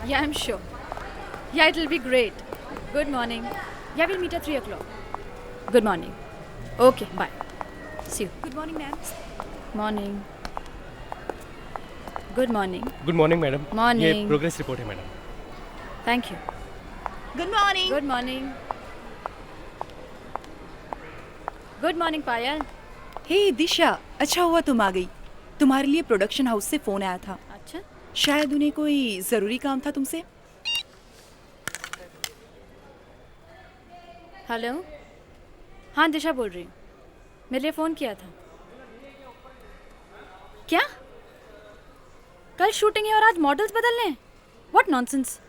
Yeah, I'm sure. Yeah, it'll be great. Good morning. Yeah, we'll meet at 3 o'clock. Good morning. Okay, bye. See you. Good morning, ma'am. Morning. Good morning. Good morning madam. Morning. ये progress report है madam. Thank you. Good morning. Good morning. Good morning, Payal. हे दिशा, अच्छा हुआ तुम आ गई। तुम्हारे लिए production house से phone आया था। अच्छा, शायद उन्हें कोई जरूरी काम था तुमसे। हेलो। हाँ, दिशा बोल रही हूँ। मेरे लिए फ़ोन किया था। क्या? कल शूटिंग है और आज मॉडल्स बदलने हैं? What nonsense.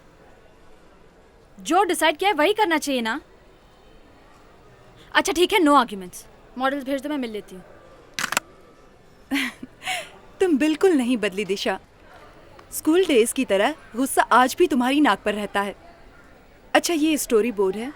जो डिसाइड किया है वही करना चाहिए ना। अच्छा ठीक है, नो आर्ग्यूमेंट्स। मॉडल्स भेज दो, मैं मिल लेती हूँ। तुम बिल्कुल नहीं बदली दिशा। स्कूल डेज की तरह गुस्सा आज भी तुम्हारी नाक पर रहता है। अच्छा, ये स्टोरी बोर्ड है।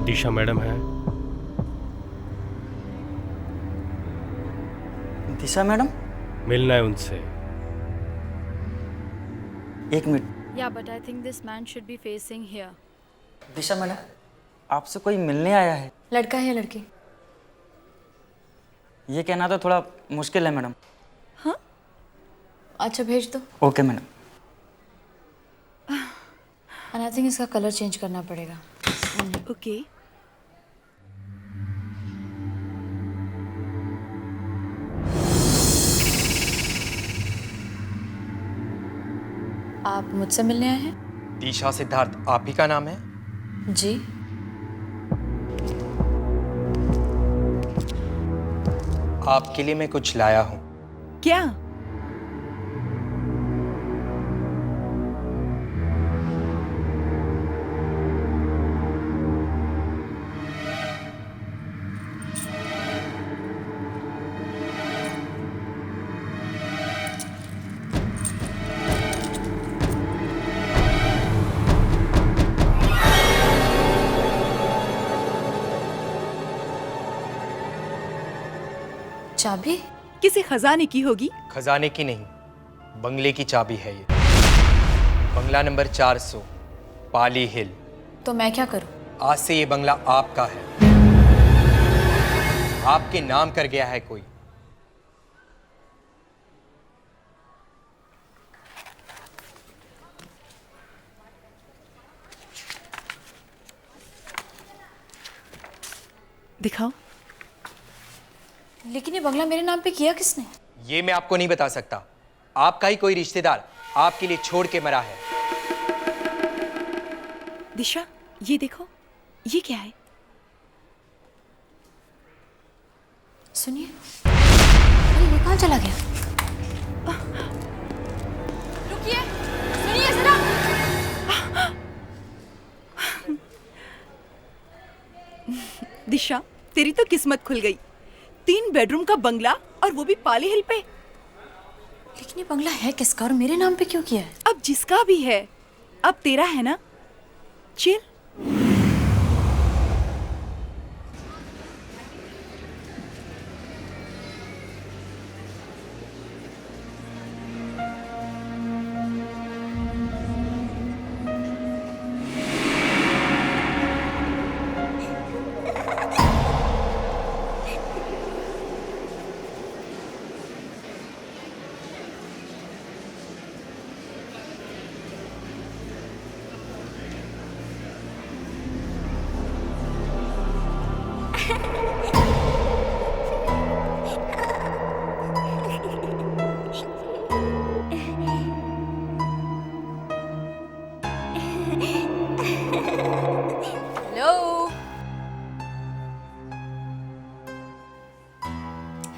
दिशा मैडम है। दिशा मैडम, मिलना है उनसे। एक मिनट। या but I think this man should be facing here. Disha madam, आपसे कोई मिलने आया है। लड़का है या लड़की? ये कहना तो थोड़ा मुश्किल है मैडम। अच्छा भेज दो। Okay madam. And I think इसका कलर चेंज करना पड़ेगा। ओके। आप मुझसे मिलने आए हैं? दिशा सिद्धार्थ आप ही का नाम है? जी। आपके लिए मैं कुछ लाया हूँ। क्या? चाबी? किसी खजाने की होगी। खजाने की नहीं, बंगले की चाबी है ये। बंगला नंबर 400, पाली हिल। तो मैं क्या करूं? आज से ये बंगला आपका है। आपके नाम कर गया है कोई। दिखाओ। लेकिन ये बंगला मेरे नाम पे किया किसने? ये मैं आपको नहीं बता सकता। आपका ही कोई रिश्तेदार आपके लिए छोड़ के मरा है। दिशा, ये देखो, ये क्या है? सुनिए। अरे ये कहाँ चला गया? रुकिए, सुनिए जरा। दिशा, तेरी तो किस्मत खुल गई। 3 बेडरूम का बंगला, और वो भी पाली हिल पे। लेकिन ये बंगला है किसका और मेरे नाम पे क्यों किया है? अब जिसका भी है, अब तेरा है ना। चिल।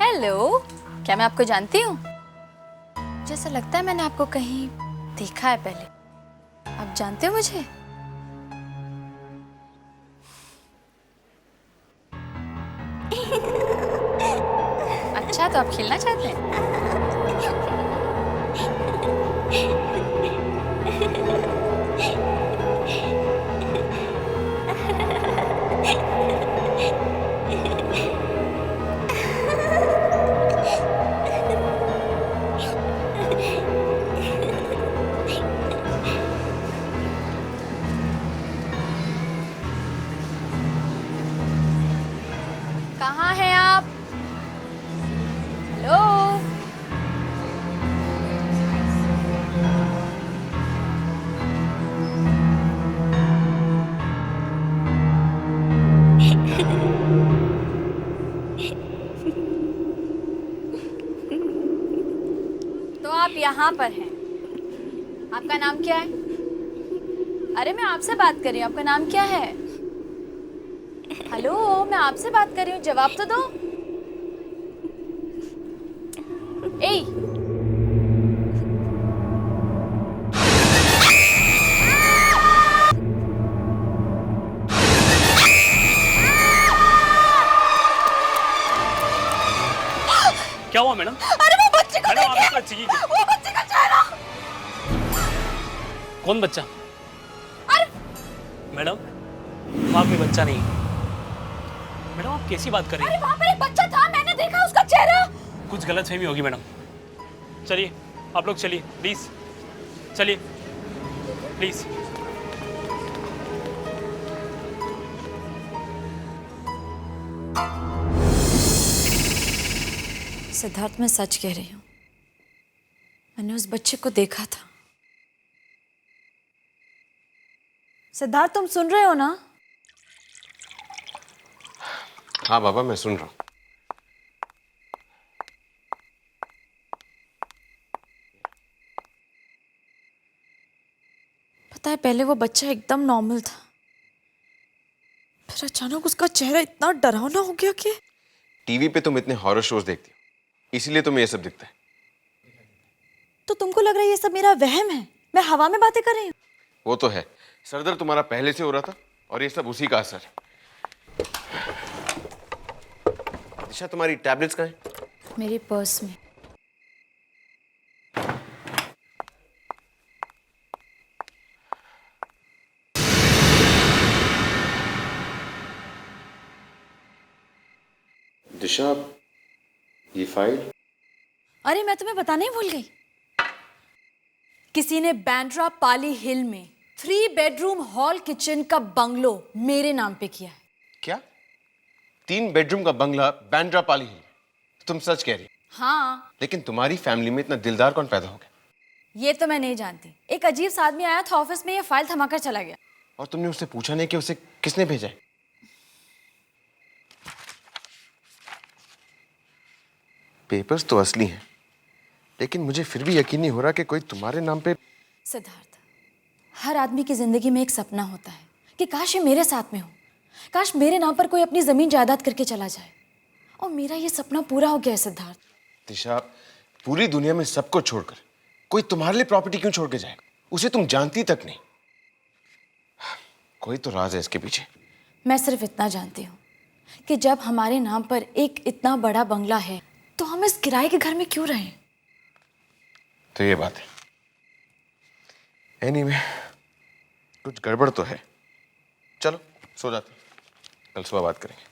हेलो, क्या मैं आपको जानती हूँ? जैसा लगता है मैंने आपको कहीं देखा है पहले। आप जानते हो मुझे? अच्छा, तो आप खेलना चाहते हैं? कहाँ हैं आप? हेलो? तो आप यहाँ पर हैं। आपका नाम क्या है? अरे मैं आपसे बात कर रही हूँ, आपका नाम क्या है? हेलो, मैं आपसे बात कर रही हूँ, जवाब तो दो। ए, क्या हुआ मैडम? अरे वो बच्चे को मैडम, देखिए, आपका बच्चे की वो बच्चे का चेहरा। कौन बच्चा? अरे मैडम, वहाँ कोई बच्चा नहीं है। मैडम, आप कैसी बात कर रही अरे हैं? वहाँ पर एक बच्चा था, मैंने देखा उसका चेहरा। कुछ गलतफहमी होगी मैडम। चलिए, आप लोग चलिए, प्लीज चलिए, प्लीज। सिद्धार्थ, मैं सच कह रही हूँ, मैंने उस बच्चे को देखा था। सिद्धार्थ, तुम सुन रहे हो ना? हाँ बाबा, मैं सुन रहा हूँ। पता है, पहले वो बच्चा एकदम नॉर्मल था, फिर अचानक उसका चेहरा इतना डरावना हो गया कि टीवी पे तुम इतने हॉरर शोज देखती हो, इसीलिए तुम्हें ये सब दिखता है। तो तुमको लग रहा है ये सब मेरा वहम है? मैं हवा में बातें कर रही हूँ? वो तो है, सरदर्द तुम्हारा पहले से हो रहा था और ये सब उसी का असर है। दिशा, तुम्हारी टैबलेट्स कहाँ हैं? मेरे पर्स में। दिशा, ये फाइल? अरे मैं तुम्हें बताने ही भूल गई। किसी ने बैंड्रा पाली हिल में 3 बेडरूम हॉल किचन का बंगलो मेरे नाम पे किया है। क्या 3 बेडरूम का बंगला बैंड्रा पाली हिल? तुम सच कह रही? हाँ, लेकिन तुम्हारी फैमिली में इतना दिलदार कौन पैदा हो गया? ये तो मैं नहीं जानती। एक अजीब सा आदमी आया था ऑफिस में, ये फाइल थमाकर चला गया। और तुमने उससे पूछा नहीं कि उसे किसने भेजा है? पेपर्स तो असली हैं, लेकिन मुझे फिर भी यकीन नहीं हो रहा कि कोई तुम्हारे नाम पे। सिद्धार्थ, हर आदमी की जिंदगी में एक सपना होता है कि काश ये मेरे साथ में हो, काश मेरे नाम पर कोई अपनी जमीन जायदाद करके चला जाए। और मेरा ये सपना पूरा हो गया है सिद्धार्थ। दिशा, पूरी दुनिया में सबको छोड़कर कोई तुम्हारे लिए प्रॉपर्टी क्यों छोड़ के जाएगा? उसे तुम जानती तक नहीं। कोई तो राज है इसके पीछे। मैं सिर्फ इतना जानती हूँ कि जब हमारे नाम पर एक इतना बड़ा बंगला है तो हम इस किराए के घर में क्यों रहें? तो ये बात है। एनीवे, कुछ गड़बड़ तो है। चलो सो जाते हैं, कल सुबह बात करेंगे।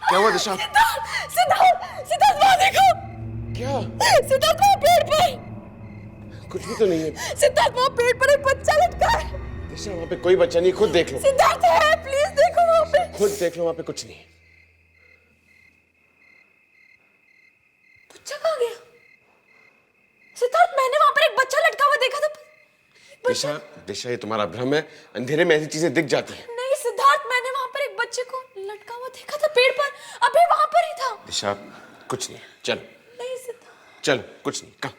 क्या हुआ दिशा? सिद्धार्थ वहाँ देखो। क्या? सिद्धार्थ वहाँ पेड़ पर। कुछ भी तो नहीं है। सिद्धार्थ वहाँ पेड़ पर एक बच्चा लटका है। दिशा वहाँ पे कोई बच्चा नहीं, खुद देख लो। सिद्धार्थ है, प्लीज देखो वहाँ पे। खुद देख लो, वहाँ पे कुछ नहीं है। बच्चा कहाँ गया? सिद्धार्थ मैंने वहाँ पर एक बच्चा लटका हुआ देखा था। दिशा दिशा ये तुम्हारा भ्रम है, अंधेरे में ऐसी चीजें दिख जाती हैं। नहीं सिद्धार्थ, मैंने वहाँ पर एक बच्चे को लटका हुआ देखा था पेड़ पर, अभी वहाँ पर ही था। दिशा कुछ नहीं है, चलो। नहीं सिद्धार्थ। चलो कुछ नहीं, कम।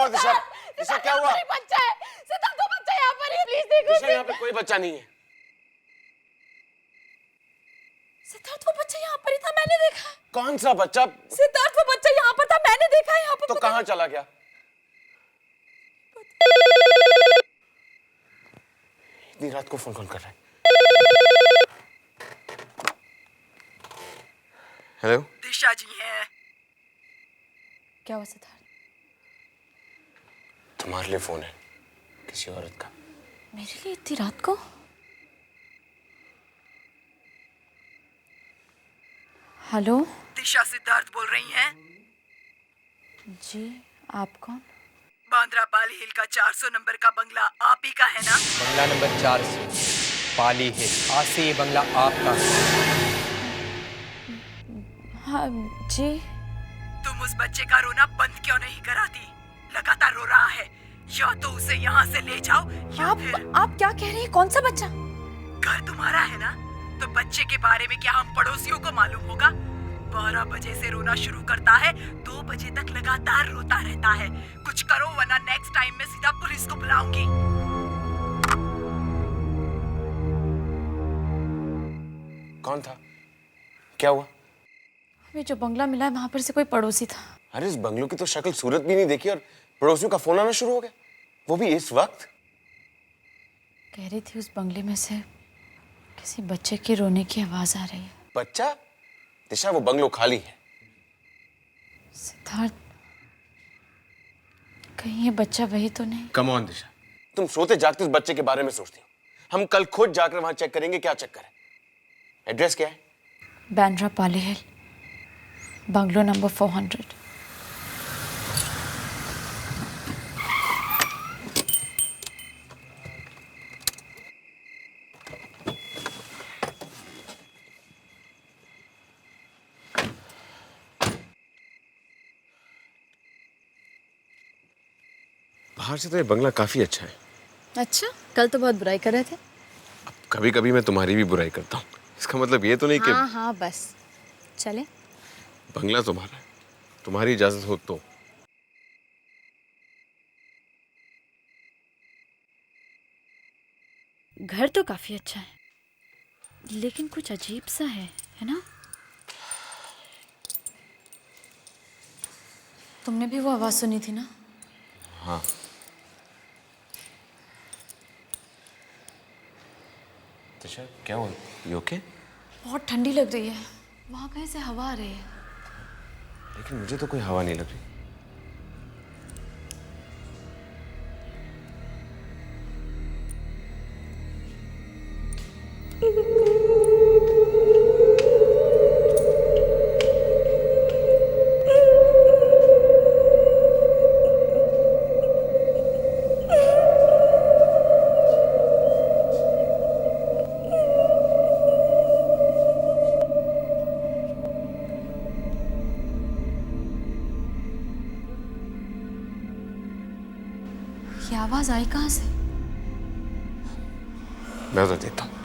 दिशा दिशा क्या हुआ? बच्चा है सिद्धार्थ, वो बच्चा यहाँ पर है, प्लीज देखो। दिशा यहाँ पे कोई बच्चा नहीं है। सिद्धार्थ वो बच्चा यहाँ पर ही था, मैंने देखा। कौन सा बच्चा? सिद्धार्थ वो बच्चा यहाँ पर था, मैंने देखा है यहाँ पर। तो कहाँ चला गया? इतनी रात को फोन कौन कर रहा है? हेलो, दिशा जी हैं। क्या हुआ सिद्धार्थ? तुम्हारे लिए फोन है, किसी औरत का। मेरे लिए इतनी रात को? हेलो दिशा सिद्धार्थ बोल रही हैं? जी, आप कौन? बांद्रा पाल हिल का 400 नंबर का बंगला आप ही का है ना? बंगला नंबर 400 पाली हिल। आज से ये बंगला आपका है। हाँ जी। तुम उस बच्चे का रोना बंद क्यों नहीं कराती? लगातार रो रहा है। या तो उसे यहाँ से ले जाओ या फिर... आप क्या कह रही हैं? कौन सा बच्चा? घर तुम्हारा है ना, तो बच्चे के बारे में क्या हम पड़ोसियों को मालूम होगा? 12 बजे से रोना शुरू करता है, 2 बजे तक लगातार रोता रहता है। कुछ करो वरना नेक्स्ट टाइम मैं सीधा पुलिस को बुलाऊंगी। कौन था? क्या हुआ? हमें जो बंगला मिला है वहां पर से कोई पड़ोसी था। अरे इस बंगलों की तो शक्ल सूरत भी नहीं देखी और पड़ोसियों का फोन आना शुरू हो गया, वो भी इस वक्त। कह रही थी उस बंगले में से किसी बच्चे के रोने की आवाज आ रही है। बच्चा? दिशा वो बंगलो खाली है। सिद्धार्थ, कहीं ये बच्चा वही तो नहीं? कम ऑन दिशा, तुम सोते जागते उस बच्चे के बारे में सोचती हो। हम कल खुद जाकर वहां चेक करेंगे क्या चक्कर है। एड्रेस क्या है? बांद्रा पाली हिल, बंगलो नंबर 400। बाहर से तो ये बंगला काफी अच्छा है। अच्छा, कल तो बहुत बुराई कर रहे थे। अब कभी कभी मैं तुम्हारी भी बुराई करता हूँ, इसका मतलब ये तो नहीं कि हाँ हाँ बस चले। बंगला तुम्हारा है, तुम्हारी इजाजत हो तो। घर तो काफी अच्छा है लेकिन कुछ अजीब सा है ना? तुमने भी वो आवाज सुनी थी ना? हाँ। दिशा क्या हुआ? You okay? बहुत ठंडी लग रही है, वहाँ कहीं से हवा आ रही है। लेकिन मुझे तो कोई हवा नहीं लग रही। ये आवाज आई कहाँ से? मैं उधर देता हूँ।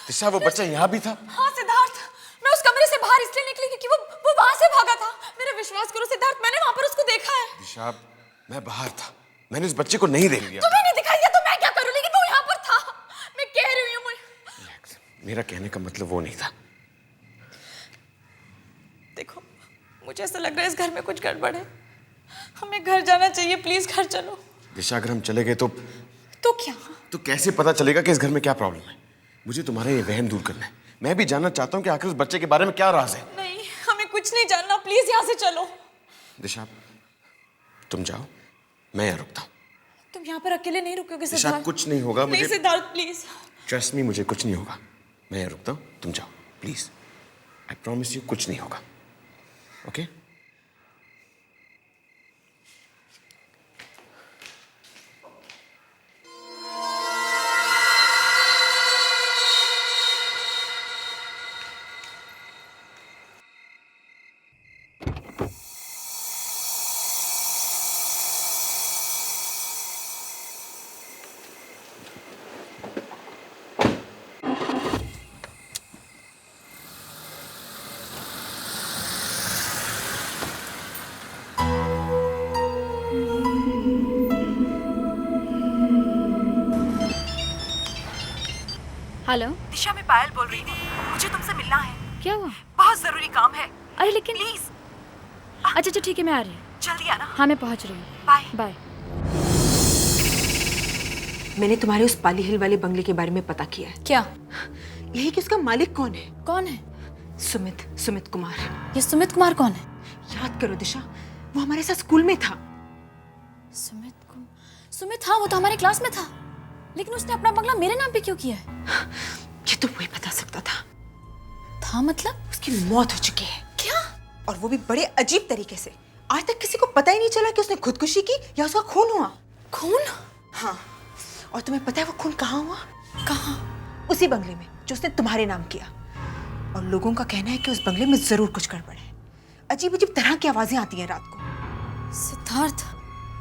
दिशा वो बच्चा यहाँ भी था? हाँ सिद्धार्थ, मैं उस कमरे से बाहर इसलिए निकली क्योंकि वो वहां से भागा था। मेरा विश्वास करो सिद्धार्थ, मैंने वहां पर उसको देखा है। दिशा मैं बाहर था, मैंने उस बच्चे को नहीं देख लिया। तुम्हें नहीं दिखाई दिया तो मैं क्या करूं, लेकिन वो यहाँ पर था। मैं कह रही हूँ मेरा कहने का मतलब वो नहीं था। देखो मुझे ऐसा लग रहा है इस घर में कुछ गड़बड़ है, हमें घर जाना चाहिए, प्लीज घर चलो। दिशा अगर हम चले गए तो क्या? तो कैसे पता चलेगा कि इस घर में क्या प्रॉब्लम है? मुझे तुम्हारा ये वहम दूर करना है। मैं भी जानना चाहता हूँ कि आखिर उस बच्चे के बारे में क्या राज है। नहीं, हमें कुछ नहीं जानना, प्लीज यहाँ से चलो। दिशा तुम जाओ, मैं यहाँ रुकता हूँ। तुम यहाँ पर अकेले नहीं रुकोगे दिशा सिद्धार्थ? कुछ नहीं होगा मुझे। नहीं सिद्धार्थ प्लीज। ट्रस्ट मी, मुझे कुछ नहीं होगा। मैं यहाँ रुकता हूँ, तुम जाओ प्लीज। आई प्रॉमिस यू कुछ नहीं होगा। ओके? हेलो, दिशा, मैं पायल बोल रही हूँ। मुझे तुमसे मिलना है। क्या हुआ? बहुत जरूरी काम है। अरे लेकिन प्लीज अच्छा ठीक है, मैं आ रही हूँ। जल्दी आना। हाँ मैं पहुँच रही हूँ। बाय। बाय। मैंने तुम्हारे उस पाली हिल वाले बंगले के बारे में पता किया है। क्या? यही कि उसका मालिक कौन है? कौन है? सुमित कुमार। ये सुमित कुमार कौन है? याद करो दिशा, वो हमारे साथ स्कूल में था। सुमित, हाँ वो तो हमारे क्लास में था, लेकिन उसने अपना बंगला मेरे नाम पे क्यों किया है? ये तो वही बता सकता था। मतलब? उसकी मौत हो चुकी है। क्या? और वो भी बड़े अजीब तरीके से। आज तक किसी को पता ही नहीं चला कि उसने खुदकुशी की या उसका खून हुआ। खून? हाँ, और तुम्हें पता है वो खून कहाँ हुआ? कहाँ? उसी बंगले में जो उसने तुम्हारे नाम किया। और लोगों का कहना है कि उस बंगले में जरूर कुछ गड़बड़ है। अजीब अजीब तरह की आवाजें आती हैं रात को। सिद्धार्थ?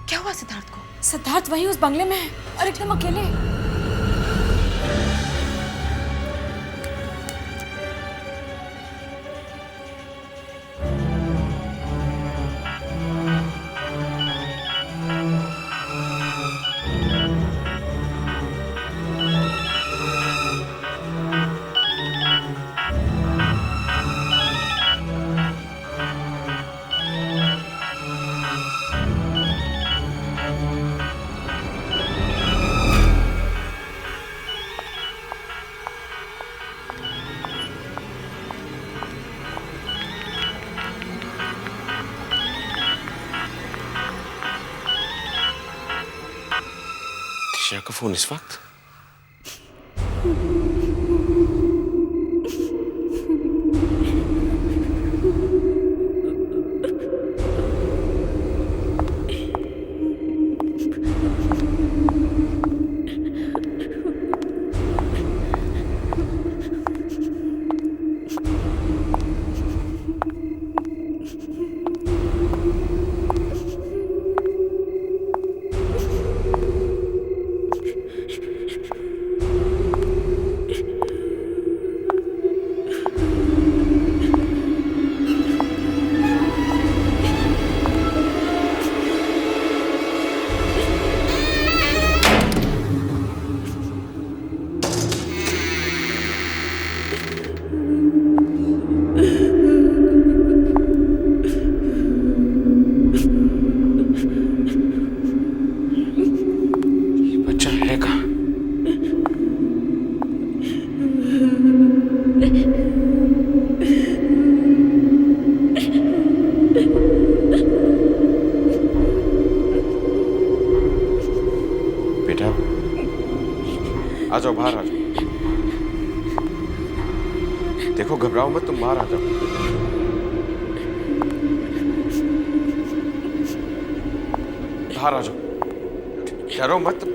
क्या हुआ सिद्धार्थ को? सिद्धार्थ वही उस बंगले में है और एकदम अकेले। दिशा का फोन इस वक्त? बच्चा है कहाँ? बेटा आ जाओ, बाहर आ जाओ। देखो घबराओ मत, तुम बाहर आ जाओ। बाहर आ जाओ, डरो मत।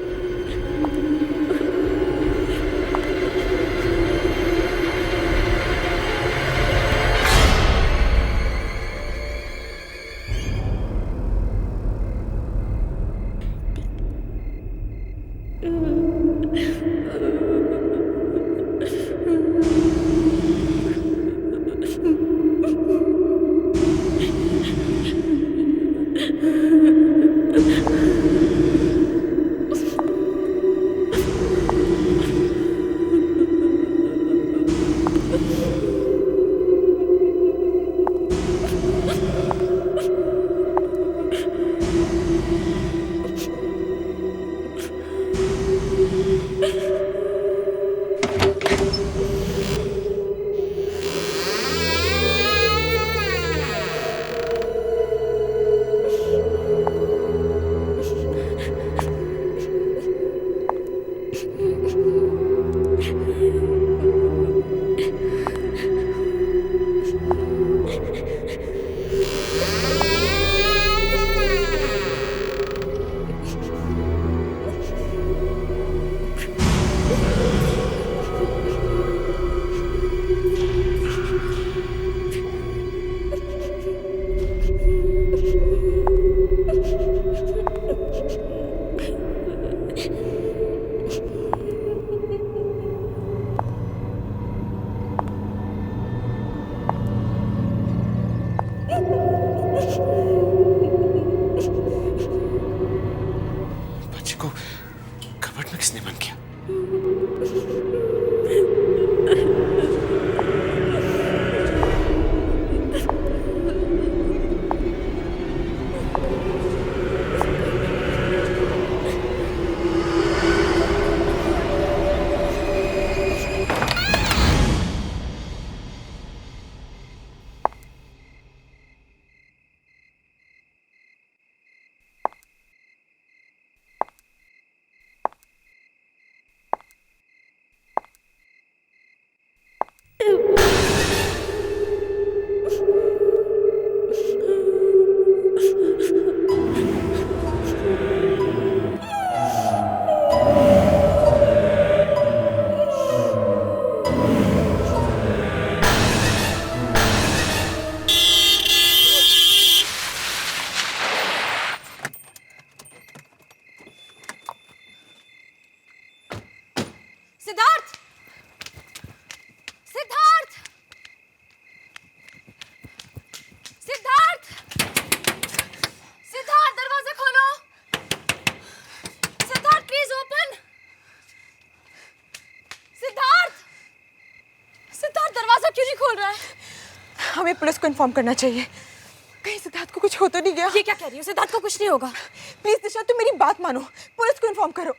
बोल रहा है? हमें पुलिस को इन्फॉर्म करना चाहिए। कहीं सिद्धार्थ को कुछ हो तो नहीं गया? ये क्या कह रही हो? सिद्धार्थ को कुछ नहीं होगा। प्लीज दिशा, तुम मेरी बात मानो, पुलिस को इन्फॉर्म करो।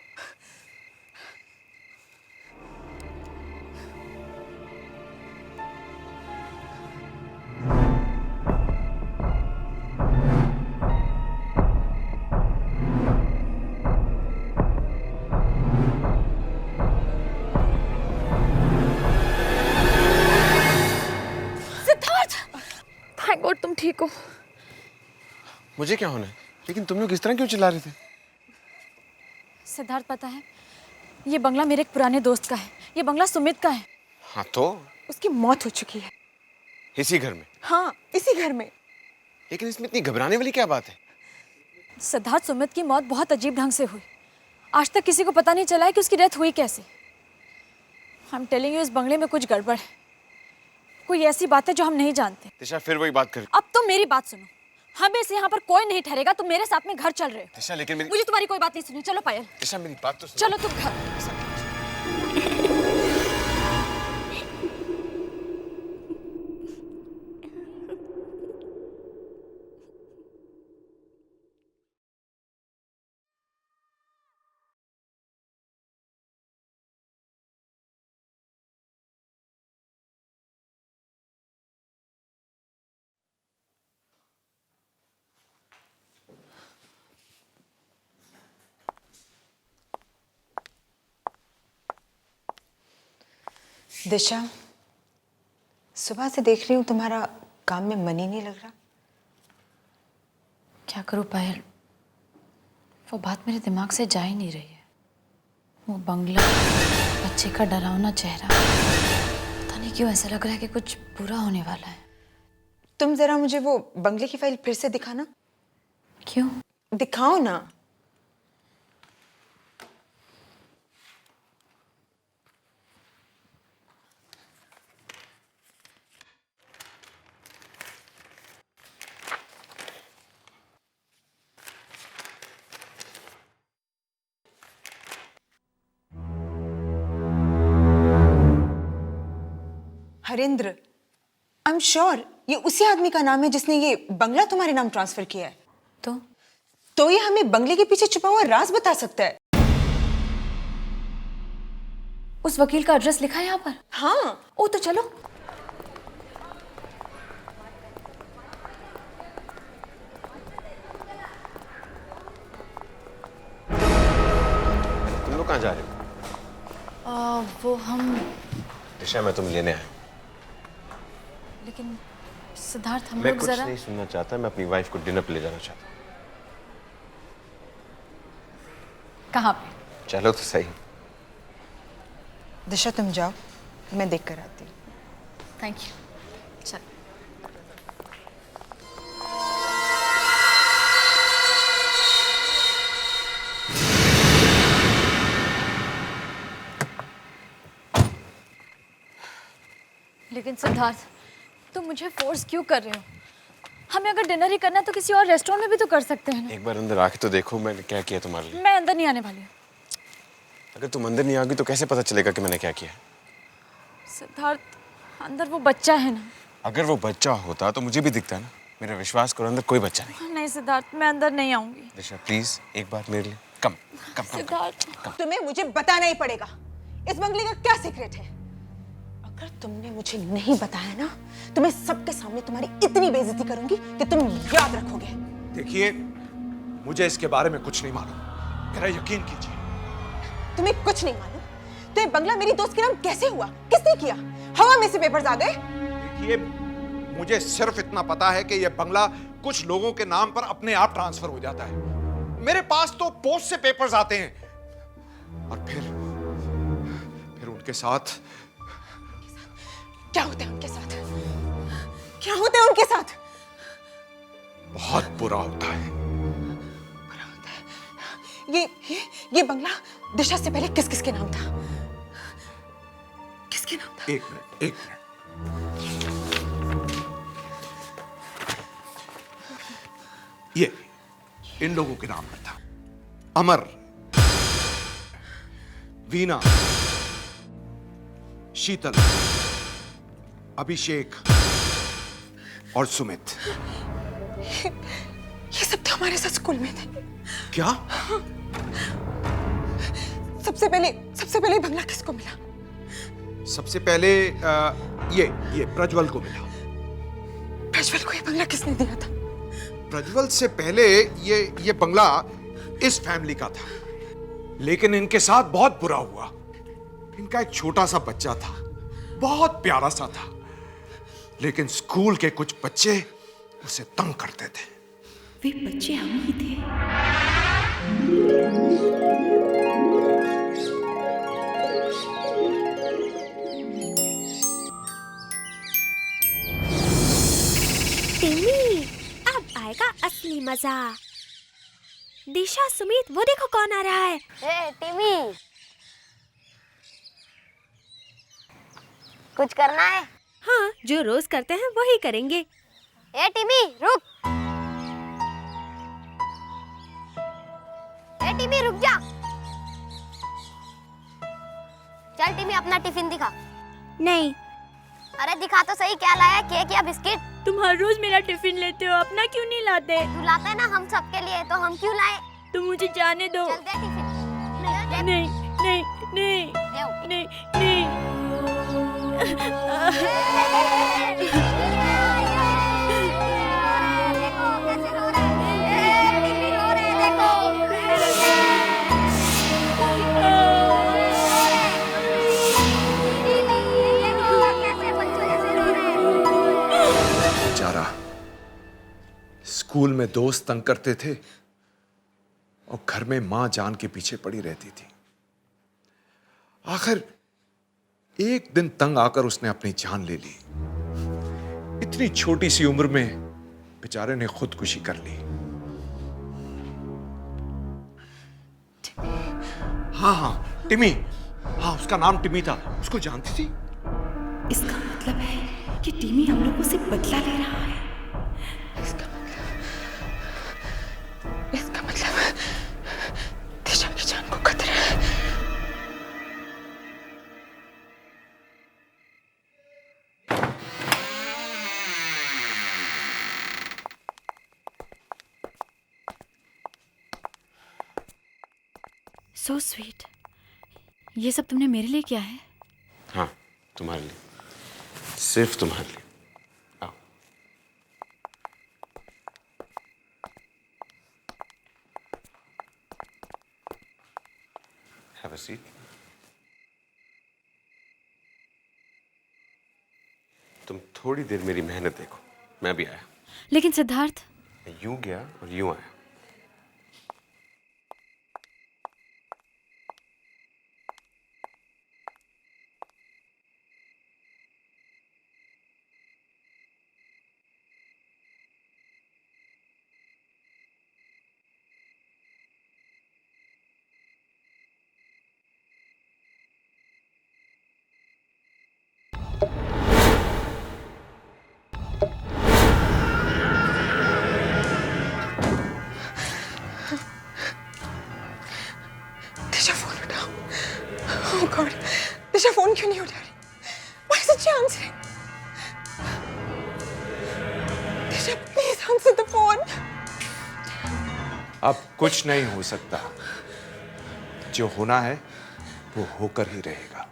थैंक गॉड तुम ठीक हो। मुझे क्या होना है, लेकिन तुम लोग इस तरह क्यों चिल्ला रहे थे? सिद्धार्थ पता है, ये बंगला मेरे एक पुराने दोस्त का है। ये बंगला सुमित का है। हाँ तो उसकी मौत हो चुकी है। इसी घर में? हाँ, इसी घर में। लेकिन इसमें इतनी घबराने वाली क्या बात है? सिद्धार्थ, सुमित की मौत बहुत अजीब ढंग से हुई। आज तक किसी को पता नहीं चला है कि उसकी डेथ हुई कैसे। आई एम टेलिंग यू, इस बंगले में कुछ गड़बड़ है। कोई ऐसी बात है जो हम नहीं जानते। दिशा फिर वही बात कर। अब तुम मेरी बात सुनो, हमें से यहाँ पर कोई नहीं ठहरेगा। तुम मेरे साथ में घर चल रहे हो। दिशा लेकिन मेरी मुझे तुम्हारी कोई बात नहीं सुनी। चलो पायल, दिशा मेरी बात तो सुनो। चलो तुम घर। दिशा, सुबह से देख रही हूँ तुम्हारा काम में मन ही नहीं लग रहा। क्या करूँ पायल, वो बात मेरे दिमाग से जा ही नहीं रही है। वो बंगला, बच्चे का डरावना चेहरा, पता नहीं क्यों ऐसा लग रहा है कि कुछ बुरा होने वाला है। तुम जरा मुझे वो बंगले की फाइल फिर से दिखाना। क्यों? दिखाओ ना। हरेंद्र, आई एम श्योर ये उसी आदमी का नाम है जिसने ये बंगला तुम्हारे नाम ट्रांसफर किया है। तो ये हमें बंगले के पीछे छुपा हुआ राज बता सकता है। उस वकील का एड्रेस लिखा है यहाँ पर? हाँ। ओ तो चलो। तुम लोग कहाँ जा रहे हो? वो हम, दिशा मैं तुम लेने आया। लेकिन सिद्धार्थ हम मैं लोग कुछ जरा। नहीं सुनना चाहता, मैं अपनी वाइफ को डिनर पे ले जाना चाहता हूँ। कहाँ पे? चलो तो सही। दिशा तुम जाओ, मैं देख कर आती हूँ। Thank you. चल। लेकिन सिद्धार्थ, तुम मुझे फोर्स क्यों कर रहे हो? हमें अगर डिनर ही करना है तो किसी और रेस्टोरेंट में भी तो कर सकते हैं ना। एक बार अंदर आके तो देखो मैंने क्या किया तुम्हारे लिए। मैं अंदर नहीं आने वाली हूँ। अगर तुम अंदर नहीं आओगी तो कैसे पता चलेगा कि मैंने क्या किया? सिद्धार्थ, अंदर वो बच्चा है ना। अगर वो बच्चा होता तो मुझे भी दिखता ना। मेरा विश्वास करो, अंदर कोई बच्चा नहीं। नहीं सिद्धार्थ, मैं अंदर नहीं आऊंगी। दिशा प्लीज एक बार मेरे लिए कम कम कम, सिद्धार्थ, तुम्हें मुझे बताना ही पड़ेगा इस बंगले का क्या सीक्रेट है। अगर तुमने मुझे नहीं बताया ना तो मैं सबके सामने तुम्हारी इतनी बेइज्जती करूंगी कि तुम याद रखोगे। देखिए, मुझे इसके बारे में कुछ नहीं मालूम, मेरा यकीन कीजिए। तुम्हें कुछ नहीं मालूम? तो ये बंगला मेरी दोस्त के नाम कैसे हुआ? किसने किया? हवा में से पेपर्स आ गए? देखिए, मुझे सिर्फ इतना पता है कि यह बंगला कुछ लोगों के नाम पर अपने आप ट्रांसफर हो जाता है। मेरे पास तो पोस्ट से पेपर्स आते हैं और फिर उनके साथ क्या होता है उनके साथ? क्या होता है उनके साथ? बहुत बुरा होता है। बुरा होता है। ये बंगला दिशा से पहले किस किस के नाम था? किसके नाम था? एक मिनट। ये इन लोगों के नाम पर था। अमर, वीना, शीतल, अभिषेक और सुमित। ये सब तो हमारे साथ स्कूल में थे। क्या? सबसे पहले बंगला किसको मिला? सबसे पहले ये प्रज्वल को मिला। प्रज्वल को ये बंगला किसने दिया था? प्रज्वल से पहले ये बंगला इस फैमिली का था, लेकिन इनके साथ बहुत बुरा हुआ। इनका एक छोटा सा बच्चा था, बहुत प्यारा सा था, लेकिन स्कूल के कुछ बच्चे उसे तंग करते थे। वे बच्चे हम ही थे। टिमी, अब आएगा असली मजा। दिशा, सुमित, वो देखो कौन आ रहा है। टिमी, कुछ करना है? हाँ, जो रोज करते हैं वही करेंगे। टिमी, रुक। टिमी, रुक जा। चल टिमी, अपना टिफिन दिखा। नहीं। अरे दिखा तो सही, क्या लाया? केक या बिस्किट? तुम हर रोज मेरा टिफिन लेते हो, अपना क्यों नहीं लाते? तू लाता है ना हम सबके लिए, तो हम क्यों लाए? तुम मुझे जाने दो। चल दे टिफिन। नहीं नहीं नहीं नहीं नहीं। देखो कैसे रो रहा है। टिमी रो रहे हैं, देखो। बेचारा, स्कूल में दोस्त तंग करते थे और घर में मां जान के पीछे पड़ी रहती थी। आखिर एक दिन तंग आकर उसने अपनी जान ले ली। इतनी छोटी सी उम्र में बेचारे ने खुदकुशी कर ली। हाँ, टिमी। हाँ, उसका नाम टिमी था। उसको जानती थी? इसका मतलब है कि टिमी हम लोगों से बदला ले रहा है। इसका मतलब दिशा की जान को खतरा है। So sweet. ये सब तुमने मेरे लिए किया है? हाँ, तुम्हारे लिए, सिर्फ तुम्हारे लिए। आओ। Have a seat. तुम थोड़ी देर मेरी मेहनत देखो, मैं भी आया। लेकिन सिद्धार्थ, मैं यूं गया और यूं आया। दिशा फोन उठाओ। Oh God, दिशा फोन क्यों नहीं उठा रही? Why isn't she answering? Disha, please answer the phone. अब कुछ नहीं हो सकता। जो होना है वो होकर ही रहेगा।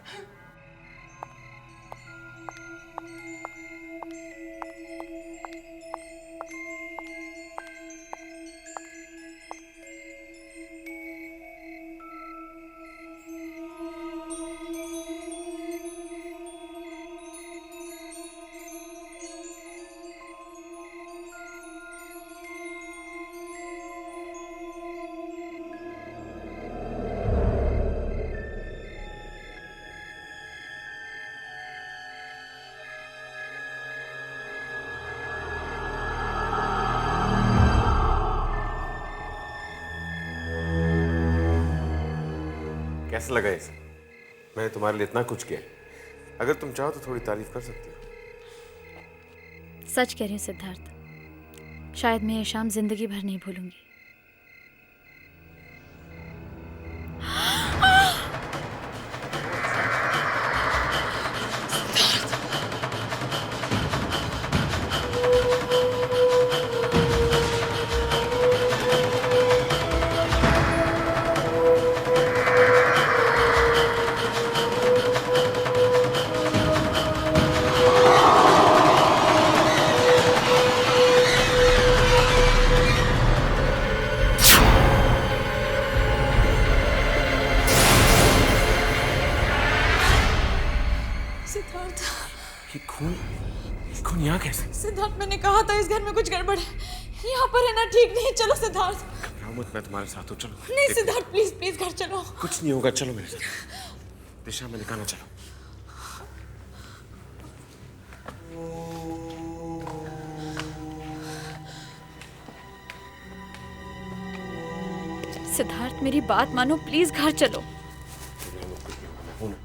कैसा लगा इसे? मैंने तुम्हारे लिए इतना कुछ किया। अगर तुम चाहो तो थोड़ी तारीफ कर सकती हो। सच कह रही हूँ सिद्धार्थ, शायद मैं ये शाम जिंदगी भर नहीं भूलूंगी। ये खून खून यहाँ कैसे? सिद्धार्थ, मैंने कहा था इस घर में कुछ गड़बड़ है। यहाँ पर रहना ठीक नहीं। चलो सिद्धार्थ। घबराओ मत, मैं तुम्हारे साथ हूँ, चलो। नहीं सिद्धार्थ, प्लीज प्लीज घर चलो। कुछ नहीं होगा, चलो मेरे साथ। दिशा, मैंने कहा ना, चलो। सिद्धार्थ मेरी बात मानो, प्लीज घर चलो। हूँ ना।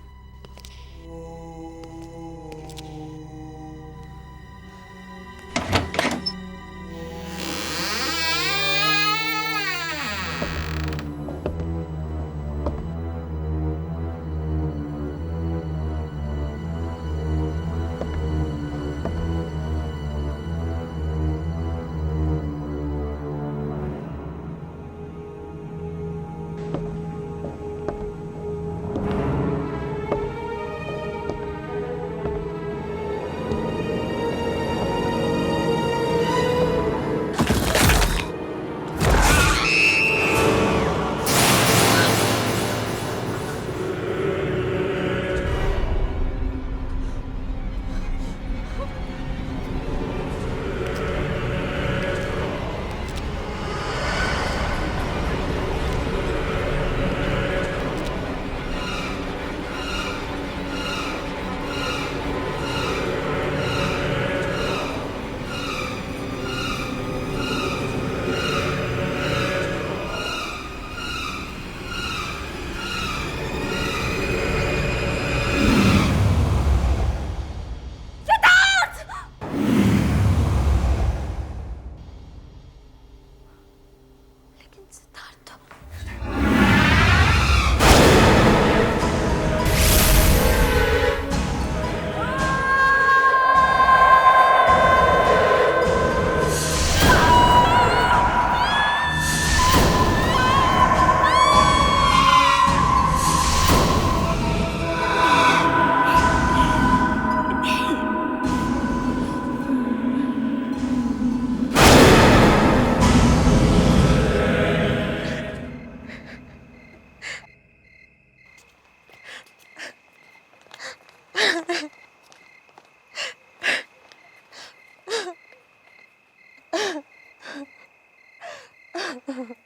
Ha ha ha.